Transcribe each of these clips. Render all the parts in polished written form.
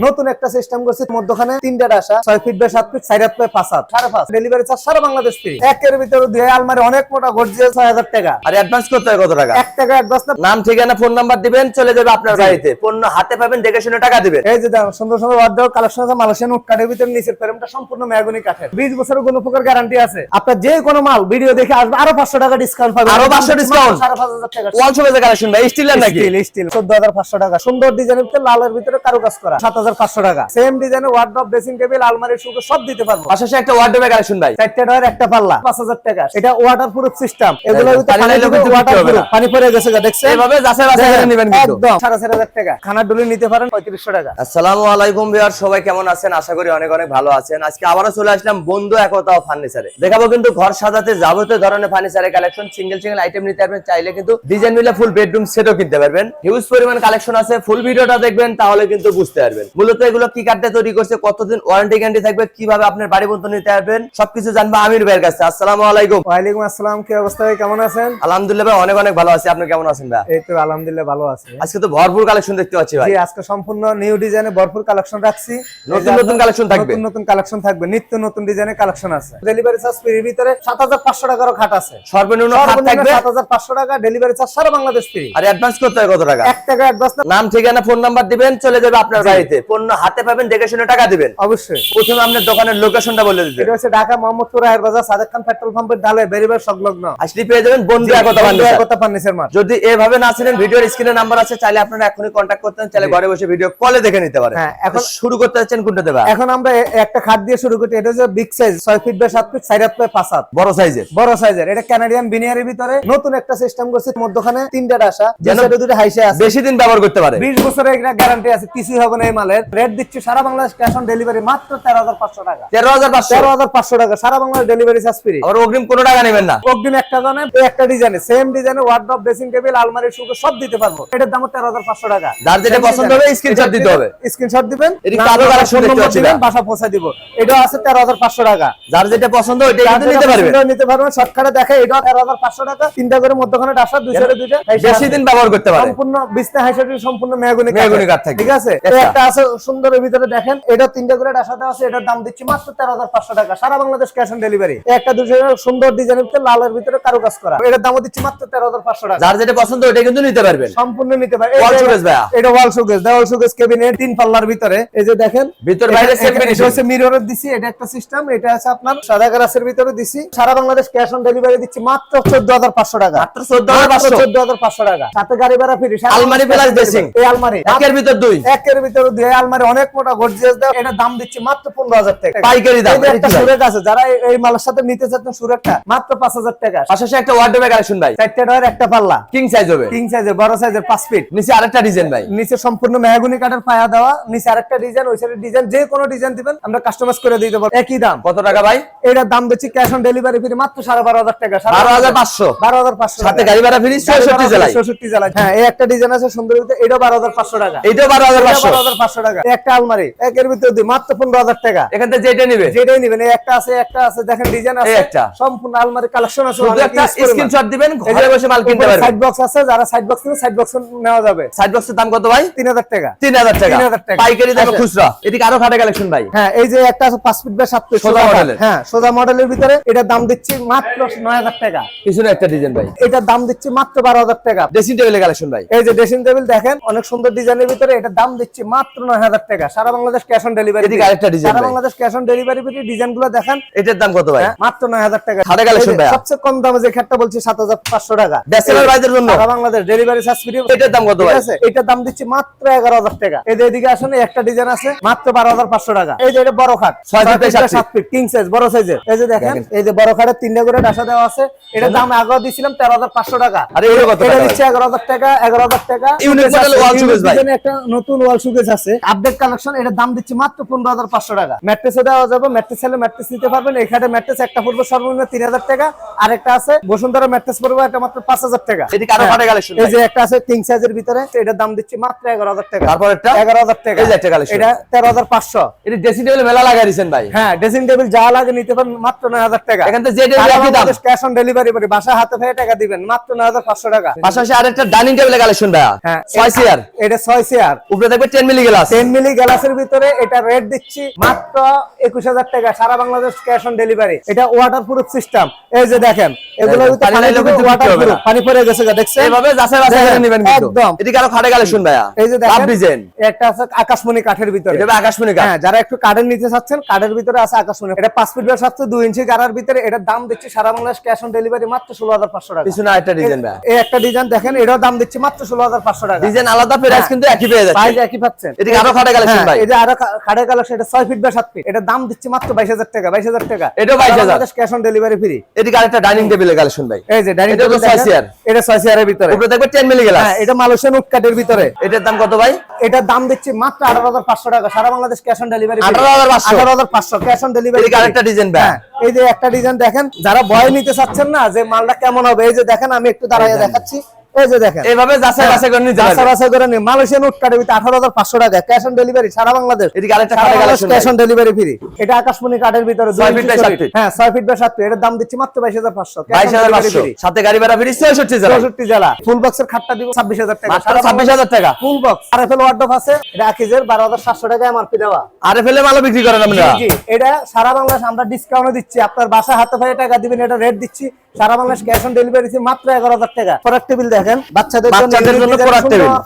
নতুন একটা সিস্টেম করছে মধ্যখানে তিনটা ডাসা 6 ফিট বাই 7 ফিট 4 হাত বাই 5 হাত 5.5 ডেলিভারি চার্জ সারা বাংলাদেশ ফ্রি। একের ভিতরে দুই আলমারি অনেক মোটা গর্জিয়াস 6000 টাকা। আর অ্যাডভান্স করতে হয় কত টাকা? 1 টাকা অ্যাডভান্স না, নাম ঠিকানা ফোন নাম্বার দিবেন, চলে যাবে আপনার বাড়িতে। পণ্য হাতে পাবেন, দেখে শুনে টাকা দিবেন। এই যে দেখুন সুন্দর সুন্দর ওয়ার্ডরোব কালেকশন আছে মালয়েশিয়ান উড কাঠের ভিতরে, নিচের ফ্রেমটা সম্পূর্ণ মেহগনি কাঠের, 20 বছরের কোনো প্রকার গ্যারান্টি আছে। আপনার যে কোনো মাল ভিডিও দেখে আসবে আরো 500 টাকা ডিসকাউন্ট পাবেন। আরো 500 ডিসকাউন্ট, 5500 টাকা। ওয়াল শোকেজের কালেকশন ভাই, স্টিলের নাকি? স্টিল 14500 টাকা। সুন্দর ডিজাইনের ভিতরে লালের ভিতরে কারুকাজ করা 7500 টাকা। সেম ডিজাইনের ওয়ার্ডরোব, ড্রেসিং টেবিল, আলমারি, সুকে সব দিতে পারবো। পাশাপাশি একটা ওয়ার্ডরোবের কালেকশন ভাই, 4টা ডয়ার একটা পাল্লা 5000 টাকা। এটা ওয়াটারপ্রুফ সিস্টেম, এগুলোর ভিতরে পানি দিলে কিন্তু ওয়াটারপ্রুফ, পানি পড়ে গেছে দেখছেন, এইভাবে যাচাই বাছাই করে নেবেন কিন্তু একদম 4500 টাকা। খানার ডুলি নিতে পারেন 3500 টাকা। আসসালামু আলাইকুম ভিউয়ার, সবাই কেমন আছেন? আশা করি অনেক অনেক ভালো আছেন। আজকে আবারো চলে আসলাম বন্ধু একতা ও ফার্নিচারে। দেখাবো কিন্তু ঘর সাজাতে যাবতীয় ধরনের ফার্নিচারের কালেকশন, সিঙ্গেল সিঙ্গেল আইটেম নিতে পারবেন, চাইলে কিন্তু ডিজাইন মিলে ফুল বেডরুম সেটও কিনতে পারবেন। হিউজ পরিমাণ কালেকশন আছে, ফুল ভিডিওটা দেখবেন তাহলে কিন্তু বুঝতে পারবেন মূলত এগুলো কি কাঠে তৈরি করছে, কতদিন ওয়ারেন্টি গ্যারান্টি থাকবে, কিভাবে আপনার বাড়ি পর্যন্ত নিতে পারবেন, সবকিছু জানবো আমির ভাইয়ের কাছে। আসসালামু আলাইকুম। ওয়ালাইকুম আসসালাম, কি অবস্থা ভাই, কেমন আছেন? আলহামদুলিল্লাহ ভাই, অনেক অনেক ভালো আছি। আপনি কেমন আছেন ভাই? এই তো আলহামদুলিল্লাহ ভালো আছি। আজকে তো ভরপুর কালেকশন দেখতে পাচ্ছি ভাই। জি, আজকে সম্পূর্ণ নিউ ডিজাইনে ভরপুর কালেকশন রাখছি। নতুন নতুন কালেকশন থাকবে, নতুন নতুন কালেকশন থাকবে, নিত্য নতুন ডিজাইনের কালেকশন আছে। ডেলিভারি চার্জ ফ্রি, ভিতরে 7500 টাকারও খাট আছে। সর্বনিম্ন খাট থাকবে 7500 টাকা, ডেলিভারি চার্জ সারা বাংলাদেশ ফ্রি। আর অ্যাডভান্স করতে হয় কত টাকা? 1 টাকা অ্যাডভান্স না, নাম ঠিকানা ফোন নাম্বার দিবেন, চলে যাবে আপনার বাড়িতে। পণ্য হাতে পাবেন, দেখে শুনে টাকা দিবেন। অবশ্যই। প্রথমে আপনার দোকানের লোকেশনটা বলে দিবেন। এটা হচ্ছে ঢাকা মোহাম্মদপুর আয়ের বাজার, সাদেক খান পেট্রোল পাম্পের ডালে বেরিবার সংলগ্ন। আসলে পেয়ে যাবেন বন্ধু একতা ফার্নিচার মার্ট। যদি এভাবে না ছিলেন, ভিডিওর স্ক্রিনে নাম্বার আছে, চাইলে আপনারা এখনই কন্টাক্ট করতে পারেন, চাইলে ঘরে বসে ভিডিও কলে দেখে নিতে পারেন। হ্যাঁ, এখন শুরু করতে যাচ্ছেন কোনটা দেবা? এখন আমরা একটা খাট দিয়ে শুরু করতে। এটা হচ্ছে big size 6 feet by 7 feet 4 হাত বাই 5 হাত, বড় সাইজের। বড় সাইজের। এটা কানাডিয়ান বিনিয়ারের ভিতরে নতুন একটা সিস্টেম করছে, মধ্যখানে তিনটা ডাসা, যেন দুটো হাইসে আছে, বেশি দিন ব্যবহার করতে পারে। 20 বছরের একটা গ্যারান্টি আছে, কিছুই হবে না এই মালের। রেট দিচ্ছি সারা বাংলাদেশ ক্যাশ অন ডেলিভারি মাত্র 13500 টাকা। 13500 টাকা, সারা বাংলাদেশ ডেলিভারি চার্জ ফ্রি। আর অগ্রিম কোনো টাকা নেবেন না। অগ্রিম একটা দানে একটা ডিজাইনে, সেম ডিজাইনে ওয়ার্ডরোব, ড্রেসিং টেবিল, আলমারি, সুকে সব দিতে পারবো। এটার দাম 13500 টাকা। যার যেটা পছন্দ হবে স্ক্রিনশট দিতে হবে। স্ক্রিনশট দিবেন, এটি কারো কালেকশন দেখতে পাচ্ছি না, বাসা পৌঁছে দিব। এটা আছে 13500 টাকা। যার যেটা পছন্দ ওইটা কিন্তু নিতে পারবেন। নিতে পারবেন শর্টকাটে দেখে, এটা 13500 টাকা। তিনটা করে মধ্যখানে ডাসা, দুই সাইডে দুইটা, বেশি দিন ব্যবহার করতে পারে। সম্পূর্ণ বিছনা হাইসাটি সম্পূর্ণ মেহগনি কাঠ থাকে। ঠিক আছে। একটা আছে সুন্দরের ভিতরে দেখেন, এটা তিনটা করে ডাসা দেওয়া আছে। এটার দাম দিচ্ছি মাত্র 13500 টাকা, সারা বাংলাদেশ ক্যাশ অন ডেলিভারি। একটা দুই সুন্দর ডিজাইনের ভিতরে লালের ভিতরে কারুকাজ করা, এটার দামও দিচ্ছি মাত্র 13500 টাকা। যার যেটা পছন্দ ওইটা কিন্তু নিতে পারবেন, সম্পূর্ণ নিতে পারবেন। ওয়াল শোকেস ভাইয়া, এটা ওয়াল শোকেস, দেওয়াল শোকেস ক্যাবিনেট 3 পাল্লার ভিতরে। এই যে দেখেন ভিতর বাইরে সেম ফিনিশিং হচ্ছে মিররের দিছি। এটা একটা সিস্টেম, এটা আছে আপনার সাদা গ্লাসের ভিতরে দিছি। সারা বাংলাদেশ ক্যাশ অন ডেলিভারি দিচ্ছি মাত্র 14500 টাকা, মাত্র 14500 টাকা। সাথে গাড়ি ভাড়া ফ্রি। আলমারি প্লাস ড্রেসিং, এই আলমারি একের ভিতর দুই, একের ভিতরে দুই আলমারি অনেক মোটা গর্জিয়াস দাম। এটার দাম দিচ্ছি মাত্র 15000 টাকা, পাইকারি দাম। একটা সুরেক আছে, যারা এই মালের সাথে নিতে চাচ্ছেন সুরেকটা মাত্র 5000 টাকা। পাশাপাশি একটা ওয়ার্ডরোবের কালেকশন ভাই, 4টা ডয়ার একটা পাল্লা, কিং সাইজ হবে, কিং সাইজের, বড় সাইজের 5 ফিট। নিচে আরেকটা ডিজাইন ভাই, নিচে সম্পূর্ণ মেহগনি কাঠের পায়া দেওয়া, নিচে আরেকটা ডিজাইন, ওই সাইডের ডিজাইন, যে কোনো ডিজাইন দিবেন আমরা কাস্টমাইজ করে দিতে পারবো। একই দাম। কত টাকা ভাই? এটার দাম দিচ্ছি ক্যাশ অন ডেলিভারি ফ্রি মাত্র 12500 টাকা, 12500, 12500 সাথে গাড়ি ভাড়া ফ্রি 66 জেলায়। 66 জেলায়। হ্যাঁ, এই একটা ডিজাইন আছে সুন্দর, এটা 12500 টাকা, এইটা 12500, 12500 টাকা। একটা আলমারি একের ভিতরে দুই মাত্র 15000 টাকা। এখান থেকে যেটা নেবে, যেটাই নেবেন। এই একটা আছে, একটা আছে, দেখেন ডিজাইন আছে, একটা সম্পূর্ণ আলমারি কালেকশন আছে। শুধু একটা স্ক্রিনশট দিবেন, ঘরে বসে মাল কিনতে পারবেন। সাইড বক্স আছে, যারা সাইড বক্স নেবে সাইড বক্স নেওয়া যাবে। সাইড বক্সের দাম কত ভাই? 3000 টাকা, 3000 টাকা 3000 টাকা পাইকারি দামে আচ্ছা। খুচরা। এদিকে আরো খাটে কালেকশন ভাই। হ্যাঁ, এই যে একটা আছে 5 ফিট বাই 7 ফিট সোজা মডেলের। হ্যাঁ, সোজা মডেলের ভিতরে। এটার দাম দিচ্ছি মাত্র 9000 টাকা। পিছনে একটা ডিজাইন ভাই, এটার দাম দিচ্ছি মাত্র 12000 টাকা। ড্রেসিং টেবিলের কালেকশন ভাই, এই যে ড্রেসিং টেবিল দেখেন, অনেক সুন্দর ডিজাইনের ভিতরে। এটার দাম দিচ্ছি মাত্র 9000 টাকা, সারা বাংলাদেশ ক্যাশ অন ডেলিভারি। এদিকে আরেকটা ডিজাইন সারা ভাই, Bangladesh cash on delivery free. ডিজাইনগুলো দেখেন। এটার দাম কত ভাই? মাত্র 9000 টাকা। খাটে কালেকশন ভাই, সবচেয়ে কম দামে যে খাটটা বলছি 7500 টাকা। ব্যাচেলর ভাইদের জন্য সারা বাংলাদেশ ডেলিভারি চার্জ ফ্রি। এটার দাম কত ভাই? ঠিক আছে, এটার দাম দিচ্ছি মাত্র 11000 টাকা। এই যে এদিকে আসেন, একটা ডিজাইন আছে মাত্র 12500 টাকা। এই যে এটা বড় খাট 6 ফিট বাই 7 ফিট কিং সাইজ, বড় সাইজের। এই যে দেখেন, এই যে বড় খাটের 3টা করে ডাসা দেওয়া আছে। এটার দাম আগে দিছিলাম 13500 টাকা। আর এটা কত টাকা? এটা দিচ্ছি 11000 টাকা, 11000 টাকা। ইউনিক মডেল ওয়াল শোকেস ভাই, একটা নতুন ওয়াল শোকেস আছে, আপডেট কালেকশন। এটার দাম দিচ্ছি মাত্র 15500 টাকা। ম্যাট্রেসও দেওয়া যাবে, ম্যাট্রেস চাইলে ম্যাট্রেস নিতে পারবেন। এই খাটে ম্যাট্রেস একটা পড়বে সর্বনিম্ন 3000 টাকা। আরেকটা আছে বসুন্ধরা ম্যাট্রেস পড়বে এটা মাত্র 5000 টাকা। এদিকে আরো খাটে কালেকশন এই যে একটা আছে কিং সাইজের ভিতরে, এটার দাম দিচ্ছি মাত্র 11000 টাকা। তারপর একটা 11000 টাকা। এই যে একটা কালেকশন, এটা 13500। এটা ড্রেসিং টেবিলে মেলা লাগাই দিয়েছেন ভাই। হ্যাঁ, ড্রেসিং টেবিল যা লাগে নিতে পারেন মাত্র 9000 টাকা। এখান থেকে যেটা একই দাম, ক্যাশ অন ডেলিভারি করে বাসা হাতে পেয়ে টাকা দিবেন মাত্র 9500 টাকা। পাশাপাশি আরেকটা ডাইনিং টেবিলের কালেকশন ভাই, হ্যাঁ, 6 চেয়ার, এটা 6 চেয়ার, উপরে থাকবে 10 মিলি গ্লাস, গ্লাস 10 মিলি গ্লাসের ভিতরে এটা রেট দিচ্ছি মাত্র 21000 টাকা, সারা বাংলাদেশ ক্যাশ অন ডেলিভারি। এটা ওয়াটারপ্রুফ সিস্টেম, এই যে দেখেন এগুলোর ভিতরে পানি দিলে ওয়াটারপ্রুফ, পানি পড়ে গেছে দেখছেন, এইভাবে যাচাই বাছাই করে নেবেন কিন্তু একদম। এদিকে আরো খাটে কালেকশন ভাইয়া, এই যে লাভ দেখেন ডিজাইন, একটা আছে আকাশমণি কাঠের ভিতরে, এটা আকাশমণি কাঠ। হ্যাঁ, যারা একটু কাঠের নিতে চাচ্ছেন কাঠের ভিতরে আছে আকাশমণি। এটা 5 ফিট বাই 7 2 ইঞ্চি গাড়ার ভিতরে, এটার দাম দিচ্ছি সারা বাংলাদেশ ক্যাশ অন ডেলিভারি মাত্র 16500 টাকা। পিছনে আরেকটা ডিজাইন ভাইয়া, এই একটা ডিজাইন দেখেন, এটাও দাম দিচ্ছি মাত্র 16500 টাকা। ডিজাইন আলাদা, প্রাইস কিন্তু একই পেয়ে যাচ্ছে, প্রাইস একই পাচ্ছেন। এদিকে আরো খাটে কালেকশন ভাই, এই যে আরো খাড়া কালেকশন, এটা 6 ফিট বাই 7 ফিট, এটা দাম দিচ্ছি মাত্র 22000 টাকা, 22000 টাকা। এটাও 22000, Bangladesh cash on delivery free. এদিকে আরেকটা ডাইনিং টেবিলের কালেকশন ভাই, এই যে ডাইনিং এটা তো টেবিল 6 চেয়ার, এটা 6 চেয়ারের ভিতরে, উপরে দেখবে 10 মিলি গ্লাস। হ্যাঁ, এটা মালয়েশিয়ান উড কাঠের ভিতরে। এটার দাম কত ভাই? এটার দাম দিচ্ছি মাত্র 18500 টাকা, সারা Bangladesh cash on delivery. 18500 18500 cash on delivery. এদিকে আরেকটা ডিজাইন ভাই, এই যে একটা ডিজাইন দেখেন, যারা ভয় নিতে চাচ্ছেন না যে মালটা কেমন হবে, এই যে দেখেন আমি একটু দাঁড়াইয়া দেখাচ্ছি, এই যে দেখেন এইভাবে যাচাই বাছাই করে নিতে যাচাই পারবেন। বাছাই করে নিন। মালয়েশিয়ান উড কাঠের ভিতরে 18500 টাকা, ক্যাশ অন ডেলিভারি সারা বাংলাদেশ। এদিকে আরেকটা খাটে collection cash on delivery free. এটা আকাশমণি কাঠের ভিতরে 6 ফিট বাই 7 ফিট। হ্যাঁ, 6 ফিট বাই 7 ফিট, এটার দাম দিচ্ছি মাত্র 22500, 22500, সাথে গাড়ি ভাড়া ফ্রি 64 জেলা। 64 জেলা। ফুল বক্সের খাটটা দিব 26000 টাকা, মাত্র 26000 টাকা। Full box. আরএফএল ওয়ার্ডরোব আছে, এটা আকিজের 12700 টাকা এমআরপি দেওয়া। আরে ফেলে মালও বিক্রি করেন আমরা। জি, এটা সারা বাংলাদেশ আমরা ডিসকাউন্ট দিচ্ছি, আপনার বাসা হাতে পায়ে টাকা দিবেন, এটা রেট দিচ্ছি সারা বাংলাদেশ ক্যাশ অন ডেলিভারি মাত্র 11000 টাকা। ফরাক টেবিল দেখেন, বাচ্চাদের জন্য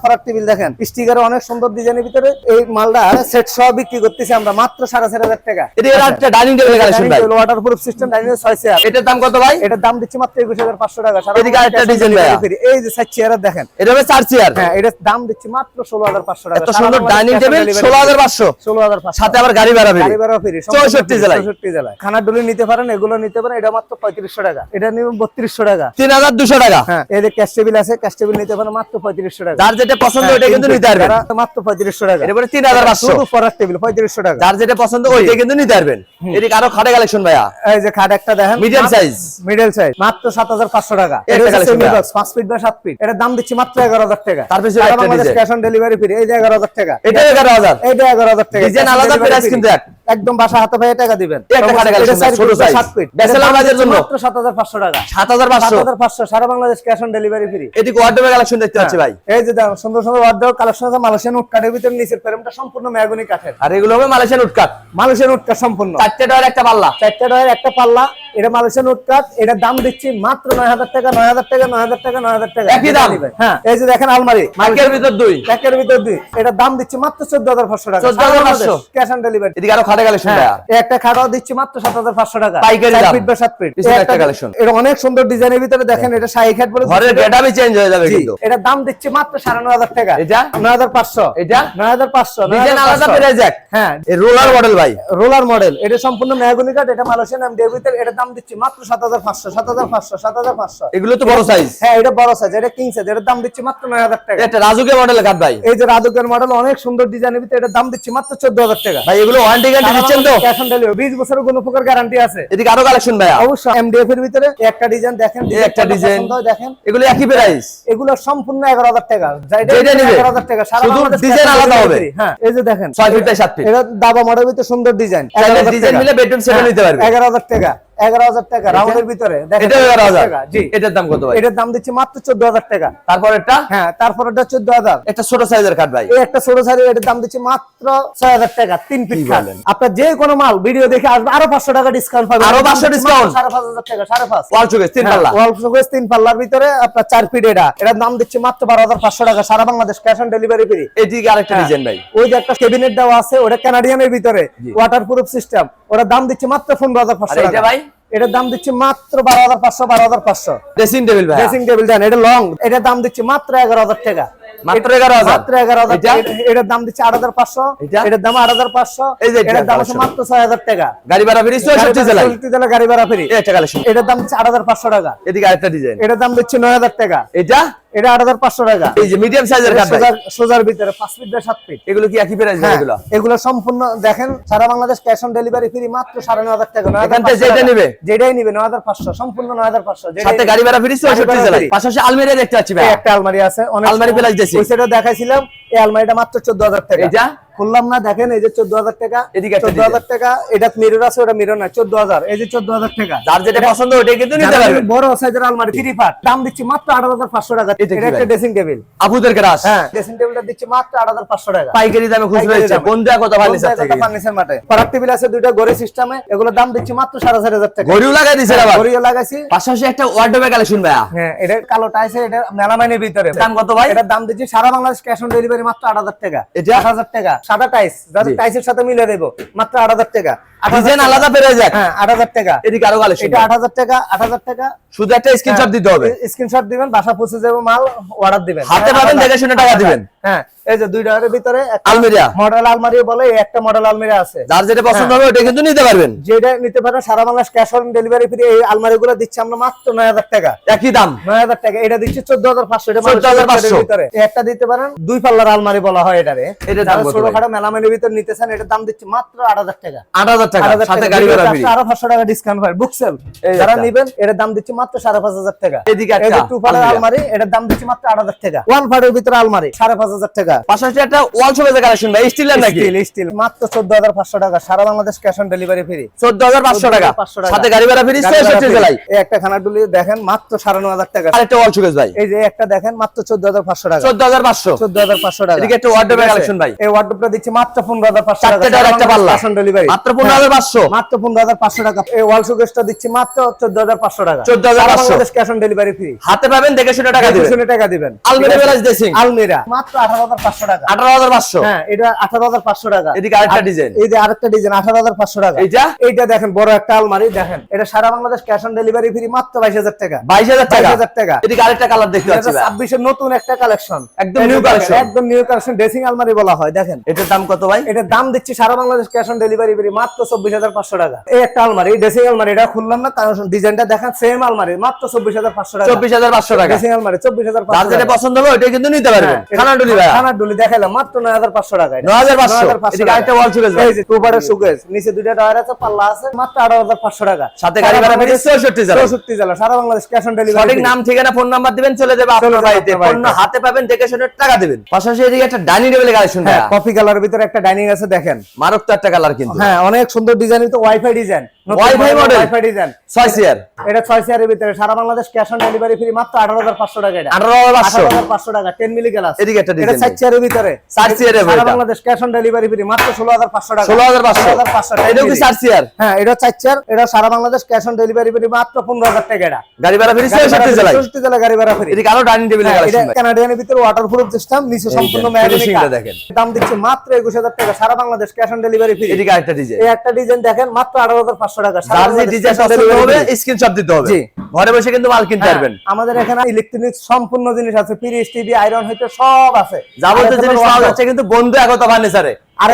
ফরাক টেবিল দেখেন, স্টিকারে অনেক সুন্দর ডিজাইনের ভিতরে। এই মালটা সেট সহ বিক্রি করতেছি আমরা মাত্র 4500 টাকা। এদিকে আরেকটা ডাইনিং টেবিলের কালেকশন ভাই, ওয়াটারপ্রুফ সিস্টেম, ডাইনিং 6 চেয়ার। এটার দাম কত ভাই? এটার দাম দিচ্ছি মাত্র 21500 টাকা। এদিকে আরেকটা ডিজাইন ভাই, এই যে 7 চেয়ার দেখেন, এটা হবে 4 চেয়ার। হ্যাঁ, এটার দাম দিচ্ছি মাত্র 16500 টাকা। এত সুন্দর ডাইনিং টেবিল 16500, 16500, সাথে আবার গাড়ি ভাড়া ফ্রি। গাড়ি ভাড়া ফ্রি 64 জেলায়। 64 জেলায়। খানার ডুলি নিতে পারেন, এগুলো নিতে পারেন, এটা মাত্র 3500 টাকা। এটা নিবেন 3200 টাকা। 3200 টাকা। হ্যাঁ, এই যে ক্যাশ টেবিল আছে, ক্যাশ টেবিল নিতে পারেন মাত্র 3500 টাকা। যার যেটা পছন্দ ওইটা কিন্তু নিতে পারবেন, মাত্র 3500 টাকা। এরপরে 3500, শুধু ফরাক টেবিল 3500 টাকা। যার যেটা পছন্দ ওইটা কিন্তু নিতে পারবেন। এদিকে আরো খাটে কালেকশন ভাইয়া, এই যে খাট একটা দেখেন, মিডিয়াম সাইজ, মিডল সাইজ, মাত্র 7500 টাকা। এটা এটা collection সেমি ভাইয়া। বক্স 5 ফিট বাই 7 ফিট, এটার দাম দিচ্ছি মাত্র 11000 টাকা। তার পিছনে সারা একটা Bangladesh design, cash on delivery free, এই যে 11000 টাকা। এটা 11000, এটা 11000 টাকা। ডিজাইন আলাদা, প্রাইস কিন্তু এক। একদম বাসা হাতে পায়ে টাকা দিবেন। এই একটা খাটে কালেকশন ছোট সাইজ, 7 ফিট, ব্যাচেলর বাজের জন্য মাত্র 7500 টাকা। 7500, 7500, সারা Bangladesh cash on delivery free. এদিকে ওয়ার্ডরোবের কালেকশন দেখতে পাচ্ছি ভাই, এই যে দেখুন সুন্দর সুন্দর ওয়ার্ডরোব কালেকশন আছে, মালয়েশিয়ান উড কাঠের ভিতরে, নিচের ফ্রেমটা সম্পূর্ণ মেহগনি কাঠের। আর এগুলো হবে মালয়েশিয়ান উড কাঠ, মালয়েশিয়ান উড কাঠ সম্পূর্ণ, 4টে ডয়ের একটা পাল্লা, 4টা ডয়ের একটা পাল্লা। এটা মালয়েশিয়ান উড কাঠ, এটার দাম দিচ্ছি মাত্র 9000 টাকা, 9000 টাকা, 9000 টাকা, 9000 টাকা। একই দাম। হ্যাঁ, এই যে দেখেন আলমারি, মার্কের ভিতর দুই, প্যাকের ভিতর দুই, এটার দাম দিচ্ছি মাত্র 14500 টাকা। 14500, ক্যাশ অন ডেলিভারি। এদিকে আরো খাটে কালেকশন ভাইয়া, এই একটা খাটাও দিচ্ছি মাত্র 7500 টাকা, পাইকারি 4 দাম। Feet by 7 feet. পিছনে একটা কালেকশন, এটা অনেক সুন্দর ডিজাইনের ভিতরে দেখেন, এটা শাহী খাট বলে ঘরের গেটআপই চেঞ্জ হয়ে যাবে কিন্তু। এটার দাম দিচ্ছি মাত্র 9500 টাকা। এটা 9500, এটা 9500, ডিজাইন আলাদা, প্রাইস এক। হ্যাঁ, এই রোলার মডেল ভাই, রোলার মডেল, এটা সম্পূর্ণ মেহগনি কাঠ, এটা মালয়েশিয়ান এমডিএর ভিতরে, এটার দাম দিচ্ছি মাত্র 7500, 7500, 7500। এগুলো তো বড় সাইজ। হ্যাঁ, এটা বড় সাইজ, এটা কিং সাইজ, এটার দাম দিচ্ছি মাত্র 9000 টাকা। এটা রাজুকে মডেলের কাঠ ভাই, এই যে রাজুকের মডেল অনেক সুন্দর ডিজাইনের ভিতরে, এটার দাম দিচ্ছি মাত্র 14000 টাকা। ভাই এগুলো ওয়ারেন্টি গ্যারান্টি দিচ্ছেন তো? ক্যাশ অন ডেলিভারি, 20 বছরের কোনো প্রকার গ্যারান্টি আছে। এদিকে আরো কালেকশন ভাইয়া, অবশ্যই এমডিএফ এর ভিতরে একটা ডিজাইন দেখেন, এই একটা ডিজাইন দেখেন, এগুলো একই প্রাইস, এগুলো সম্পূর্ণ 11000 টাকা। যেটা নিবে 11000 টাকা, সারা শুধু বাংলাদেশ ডিজাইন cash on আলাদা delivery হবে। free। হ্যাঁ, এই যে দেখেন 6 ফিট বাই 7 ফিট, এটা দাবা মডেলের ভিতরে সুন্দর ডিজাইন, ডিজাইন মিলে বেডরুম সেটও নিতে পারবে। 11000 টাকা, 11000 টাকা রাউন্ডের ভিতরে দেখেন, এটা 11000 টাকা। জি, এটার দাম কত ভাই? এটার দাম দিচ্ছি মাত্র 14000 টাকা। তারপর এটা, হ্যাঁ, তারপর এটা 14000। একটা ছোট সাইজের কাঠ ভাই, এই একটা ছোট সাইজের, এটার দাম দিচ্ছি মাত্র 6000 টাকা, 3 ফিট কাঠ। বলেন? আপনার যে কোনো মাল ভিডিও দেখে আসবে, আরো 500 টাকা ডিসকাউন্ট পাবেন, আরো 500 discount? 5500 টাকা, 5.5। ওয়াল চুকেস 3 পাল্লা, ওয়াল শোকেস 3 পাল্লার ভিতরে আপনার 4 ফিট, এটার দাম দিচ্ছি মাত্র 12500 টাকা, সারা Bangladesh cash on delivery free. এদিকে আরেকটা ডিজাইন ভাই, ওই যে একটা ক্যাবিনেট দেওয়া আছে, ওটা কানাডিয়ানের ভিতরে, ওয়াটারপ্রুফ সিস্টেম, ওটার দাম দিচ্ছি মাত্র আর 15500 এটা টাকা। ভাই এটার দাম দিচ্ছি মাত্র 12500, 12500। ড্রেসিং টেবিল ভাই, ড্রেসিং টেবিল দেন, এটা লং, এটার দাম দিচ্ছি মাত্র 11000 টাকা। মাত্র 11000, মাত্র 11000 এটা? টাকা। এটার দাম দিচ্ছি 8500, এটা? এটার দাম 8500, এই যে এটার দাম collection। মাত্র 6000 টাকা। গাড়ি ভাড়া ফ্রি 64 জেলায়, 64 জেলা গাড়ি ভাড়া ফ্রি। এই একটা কালেকশন, এটার দাম দিচ্ছি 8500 টাকা। এদিকে আরেকটা ডিজাইন, এটার দাম দিচ্ছি 9000 টাকা। এটা এটা 8500 টাকা। এই যে মিডিয়াম সাইজের কাঠ ভাই, সোজার ভিতরে 5 ফিট বাই 7 ফিট। এগুলো কি একই প্রাইস ভাই? হ্যাঁ, এগুলো এগুলো সম্পূর্ণ দেখেন, সারা Bangladesh cash on delivery free, মাত্র 9500 টাকা। এখান থেকে যেটা নিবে, যেটাই নিবে 9500, সম্পূর্ণ 9500। সাথে গাড়ি ভাড়া ফ্রি 64 জেলায়। পাশাপাশি আলমারি দেখতে পাচ্ছি ভাই, একটা আলমারি আছে, অনেক আলমারি প্লাস দিয়েছি, ওই সেটা দেখাইছিলাম, এই আলমারিটা মাত্র 14000 টাকা। এটা খুললাম না, দেখেন এই যে 14,000 টাকা, এদিকে একটা 14,000 টাকা। এটা মিরর আছে, ওটা মিরর না, 14,000। এই যে 14,000 টাকা। যার যেটা পছন্দ ওটাই কিন্তু নিতে যারা পারবেন। বড় সাইজের আলমারি 3 পার্ট, দাম দিচ্ছি মাত্র 8,500 টাকা। এটা কি এটা একটা ভাই? ড্রেসিং টেবিল, আপুদের ক্রাশ। হ্যাঁ ড্রেসিং টেবিলটা দিচ্ছি মাত্র 8,500 টাকা। পাইকারি দামে খুচরা পাইকারি হচ্ছে দামে। বন্ধু একতা ফার্নিচার থেকে। ফার্নিচার মাঠে পরাগ টেবিল আছে দুইটা গড়ি সিস্টেমে, এগুলোর দাম দিচ্ছি মাত্র 4,500 টাকা। গড়িও লাগাই দিছেন আবার। গড়িও লাগাইছি। পাশাপাশি একটা ওয়ার্ডরোবের কালেকশন ভাইয়া। হ্যাঁ, এটা কালোটা আছে, এটা মেলামাইনের ভিতরে। দাম কত ভাই? এটার দাম দিচ্ছি সারা বাংলাদেশ ক্যাশ অন ডেলিভারি মাত্র 8,000 টাকা। এটা? 8,000 টাকা। সাদা টাইস, যাদের জি। টাইসের সাথে মিলে দেবো মাত্র 8,000 টাকা। 8,000 ডিজাইন টাকা। আলাদা পেরে যাক। হ্যাঁ 8,000 টাকা। এদিকে আরো কালেকশন। এটা 8,000 টাকা, 8,000 টাকা। শুধু একটা স্ক্রিনশট দিতে হবে। স্ক্রিনশট দিবেন, বাসা পৌঁছে যাবে, মাল অর্ডার দিবেন। হাতে পাবেন, দেখে শুনে টাকা দিবেন। হ্যাঁ, এই যে 2 ডলারের ভিতরে একটা আলমিরা। মডেল আলমারি বলে, এই একটা মডেল আলমিরা আছে। যার যেটা পছন্দ হবে ওটা কিন্তু নিতে পারবেন। যেটা নিতে পারেন সারা Bangladesh cash on delivery free. এই আলমারিগুলো দিচ্ছি আমরা মাত্র 9,000 টাকা। একই দাম। 9,000 টাকা। এটা দিচ্ছি 14,500। এটা 14,500 ভিতরে এই একটা দিতে পারেন, 2 পাল্লার আলমারি বলা হয় এটারে। এটার দাম যারা কত ছোটখাটো ভাই? মেলামাইনের ভিতর নিতে চান, এটার দাম দিচ্ছি মাত্র 8,000 টাকা। 8,000 টাকা 8,000 সাথে টাকা। গাড়ি ভাড়া ভিডিও ফ্রি। কাজটা আরো 500 টাকা ডিসকাউন্ট হয়। বুকসেল এই যারা একটা। নিবেন, এটার দাম দিচ্ছি মাত্র 5,500 টাকা। এদিকে এই একটা যে 2 পাল্লার আলমিরা। আলমারি, এটার দাম দিচ্ছি মাত্র 8,000 টাকা। 1 পার্টের ভিতরে আলমারি 5,500 টাকা। পাশাপাশি একটা ওয়াল শোকেসের কালেকশন ভাই, স্টিলের নাকি? স্টিল মাত্র 14,500 টাকা। সারা Bangladesh cash on delivery free. 14,500 টাকা 14,500 টাকা। সাথে গাড়ি ভাড়া ফ্রি। 66 জেলায়। এই একটা খানাডুলি দেখেন মাত্র 9,500 টাকা। আরেকটা ওয়াল শোকেস ভাই, এই যে একটা দেখেন মাত্র 14,500 টাকা। 14,500। 14,500 টাকা। এদিকে একটা ওয়ার্ডরোবের ঠিক আছে? কালেকশন ভাই। এই ওয়ার্ডরোবটা দিচ্ছি মাত্র 15,500 টাকা। চারটে টাকার একটা পাল্লা। ক্যাশ অন ডেলিভারি মাত্র 15,500। মাত্র 15,500 টাকা। এই ওয়াল শোকেসটা দিচ্ছি মাত্র 14,500 টাকা। 14,500 সারা Bangladesh cash on delivery free. হাতে পাবেন, দেখে শুনে টাকা দিবেন। শুনে টাকা দিবেন। আলমিরা প্লাস ড্রেসিং আলমিরা মাত্র 18,500 টাকা। 18,500। হ্যাঁ, এটা 18,500 টাকা। এদিকে আরেকটা ডিজাইন। এই যে আরেকটা ডিজাইন 18,500 টাকা। এইটা? এইটা দেখেন বড় একটা আলমারি দেখেন। এটা সারা Bangladesh cash on delivery free মাত্র 22,000 টাকা। 22,000 টাকা। 22,000 টাকা। এদিকে আরেকটা কালার দেখতে এটা পাচ্ছি ভাই। 26 এর নতুন একটা কালেকশন। একদম এই যে new দেখেন, collection। একদম নিউ কালেকশন, ড্রেসিং আলমারি বলা হয়। দেখেন এটার দাম কত ভাই? এটার দাম দিচ্ছি সারা Bangladesh cash on delivery free মাত্র 24,500 টাকা। এই একটা আলমারি ড্রেসিং আলমারি, এটা খুললাম না কারণ ডিজাইনটা দেখেন সেম আলমারি, মাত্র 24,500 টাকা। 24,500 টাকা। ড্রেসিং আলমারি যার 24,500 যেটা টাকা। পছন্দ হবে ওটাই কিন্তু নিতে পারবেন। হ্যাঁ, খানাডুলি ভাই। খানাডুলি দেখাইলাম মাত্র 9,500 টাকা। 9,500 এদিকে আরেকটা ওয়াল শোকেস ভাই। এই যে কুপারের শোকেস, নিচে দুইটা টায়ার আছে, পাল্লা আছে, মাত্র 18,500 টাকা। সাথে গাড়ি ভাড়া ফ্রি। 64 জেলায়। 64 জেলা, সারা বাংলাদেশ ক্যাশ অন ডেলিভারি। সঠিক নাম, ঠিকানা, ফোন নাম্বার দিবেন, চলে যাবে আপনার যাবে বাড়িতে। আপনার পণ্য বাড়িতে। হাতে পাবেন, দেখে শুনে টাকা দিবেন। পাশাপাশি এদিকে একটা ডাইনিং টেবিলের কালেকশন ভাই। হ্যাঁ, কফি কালারের ভিতরে একটা ডাইনিং আছে দেখেন। মারক তো একটা কালার কিন্তু। হ্যাঁ, অনেক সুন্দর ডিজাইন, তো Wi-Fi design, Wi-Fi model। Wi-Fi design. 6 chair. এটা 6 চেয়ারের ভিতরে সারা Bangladesh cash on delivery free মাত্র 18,500 টাকা। এটা 18,500। 18,500 টাকা। 10 মিলি গ্লাস। এদিকে একটা এটা ডিজাইন। 6 চেয়ারের ভিতরে 4 চেয়ারের সারা এটা। Bangladesh cash on delivery free মাত্র 16,500 টাকা। 16,500। এটাও কি 4 চেয়ার? হ্যাঁ, এটা 4 চেয়ার। এটা সারা Bangladesh cash on delivery free মাত্র 15,000 টাকা। এটা গাড়ি ভাড়া ফ্রি 66 জেলায়। 64 জেলা গাড়ি ভাড়া ফ্রি। এদিকে আরো ডাইনিং টেবিলের এটা কালেকশন ভাই। কানাডিয়ানের ভিতরে ওয়াটারপ্রুফ সিস্টেম, নিচে সম্পূর্ণ দেখেন, ম্যাগনেটিক। finishing টা দেখেন। দাম দিচ্ছে মাত্র 21,000 টাকা। সারা Bangladesh cash on delivery free. এদিকে আরেকটা ডিজাইন। এই একটা ডিজাইন দেখেন মাত্র 18,500 টাকা। সারা যার যে বাংলাদেশ ডিজাইন cash on পছন্দ delivery হবে free। স্ক্রিনশট দিতে হবে। জি। ঘরে বসে কিন্তু মাল কিনতে পারবেন। হ্যাঁ, আমাদের এখানে ইলেকট্রনিক্স সম্পূর্ণ জিনিস আছে, ফ্রিজ, টিভি, আয়রন হইতে সব আছে। যাবতীয় জিনিস পাওয়া যাচ্ছে কিন্তু বন্ধু একতা ফার্নিচারে। আর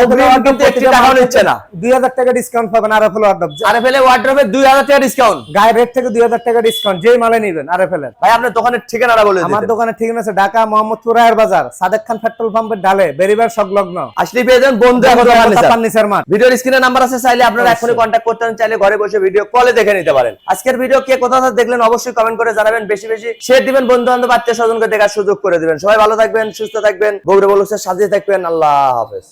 কিন্তু একটি টাকাও নিচ্ছে না। 2,000 টাকা ডিসকাউন্ট পাবেন আরএফএল ওয়ার্ডরোব। আরএফএল ওয়ার্ডরোবে 2,000 টাকা ডিসকাউন্ট। গায়ের রেট থেকে 2,000 টাকা ডিসকাউন্ট, যেই মালে নেবেন আরএফএল এর। ভাই আপনার দোকানের ঠিকানাটা বলে দিন। আমার দোকানে ঠিকানা আছে ঢাকা মোহাম্মদপুর রায়ের বাজার, সাদেক খান পেট্রোল পাম্পের ডালে, বেরিবার সংলগ্ন। আসলে পেয়ে যাবেন বন্ধু একতা ফার্নিচার। Furniture mart. ভিডিওর স্ক্রিনে নাম্বার আছে, চাইলে আপনারা এখনই কন্টাক্ট করতে পারেন, চাইলে ঘরে বসে ভিডিও কলে দেখে নিতে পারেন। আজকের ভিডিও কে কোথা থেকে দেখলেন অবশ্যই কমেন্ট করে জানাবেন, বেশি বেশি শেয়ার দিবেন, বন্ধু বান্ধব আত্মীয় স্বজনকে দেখার সুযোগ করে দিবেন। সবাই ভালো থাকবেন, সুস্থ থাকবেন, বগুড়া বলুসের সাথে থাকবেন। আল্লাহ হাফেজ।